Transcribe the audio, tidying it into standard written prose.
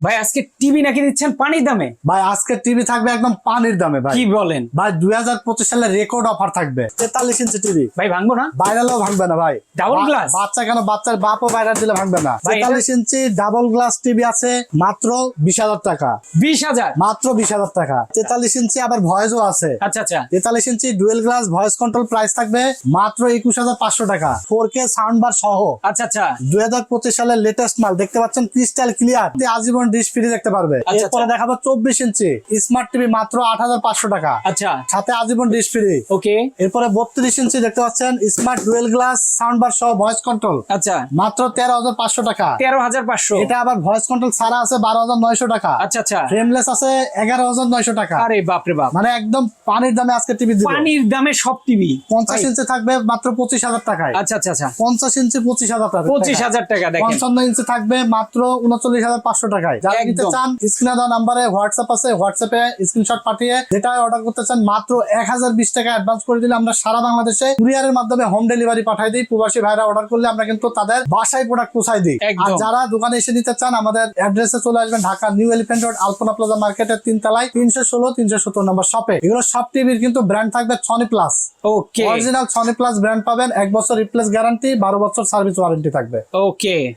ভাই আজকে টিভি নাকি দিচ্ছেন পানির দামে? ভাই আজকে টিভি থাকবে একদম পানির দামে ভাই। কি বলেন ভাই 2025 সালের রেকর্ড অফার থাকবে 43 ইঞ্চি টিভি। ভাই ভাঙবো না? বাইরালেও ভাঙবে না ভাই। Double glass? বাচ্চা কেন, বাচ্চার বাপও বাইরে দিলে ভাঙবে না। ভাই, 43 ইঞ্চি ডাবল গ্লাস টিভি আছে মাত্র 20,000 টাকা। 20,000? মাত্র 20,000 টাকা। 43 ইঞ্চি আবার ভয়েসও আছে। আচ্ছা আচ্ছা 43 inch dual glass voice control price থাকবে মাত্র 21,500 টাকা 4K সাউন্ড বার সহ। আচ্ছা আচ্ছা 2025 সালের লেটেস্ট মাল দেখতে পাচ্ছেন, ক্রিস্টাল ক্লিয়ার, আজীবন ডিশ ফ্রি দেখতে পারবে। আচ্ছা, এরপরে দেখাবো 24 ইঞ্চি স্মার্ট টিভি মাত্র 8,500 টাকা, আচ্ছা সাথে আজীবন ডিশ ফ্রি। ওকে এরপরে 32 ইঞ্চি দেখতে পাচ্ছেন smart dual glass sound bar সহ ভয়েস কন্ট্রোল আচ্ছা মাত্র 13,500 টাকা। 13,500? এটা আবার ভয়েস কন্ট্রোল ছাড়া আছে 12,900 টাকা। আচ্ছা আচ্ছা ফ্রেমলেস আছে 11,900 টাকা। আরে বাপরে বাপ, মানে একদম পানির দামে আজকে টিভি দিব। পানির দামে সব টিভি। 50 ইঞ্চি থাকবে মাত্র 25,000 টাকায়। আচ্ছা আচ্ছা আচ্ছা 50 ইঞ্চি 25,000 টাকা। 25,000 টাকা দেখেন। 55 ইঞ্চি থাকবে মাত্র 39,500 টাকায়। যারা নিতে একদম। চান স্ক্রিনে দেওয়া নাম্বারে হোয়াটসঅ্যাপ আছে, হোয়াটসঅ্যাপে স্ক্রিনশট পাঠিয়ে যেটা অর্ডার করতে চান মাত্র 1,020 টাকা অ্যাডভান্স করে দিলে আমরা সারা বাংলাদেশে কুরিয়ারের মাধ্যমে হোম ডেলিভারি পাঠাই দিই। প্রবাসী ভাইরা অর্ডার করলে আমরা কিন্তু তাদের বাসায় প্রোডাক্ট পৌঁছাই দিই। আর একদম। যারা দোকানে এসে নিতে চান আমাদের অ্যাড্রেসে চলে আসবেন, ঢাকা নিউ এলিফ্যান্ট রোড আলপনা প্লাজা মার্কেটের 3 তলায় 316 370 নম্বর শপে। এগুলো সব টিভির কিন্তু ব্র্যান্ড থাকবে সনি প্লাস। ওকে অরিজিনাল সনি প্লাস ব্র্যান্ড পাবেন, 1 বছর রিপ্লেস গ্যারান্টি, 12 বছর সার্ভিস ওয়ারেন্টি থাকবে। ওকে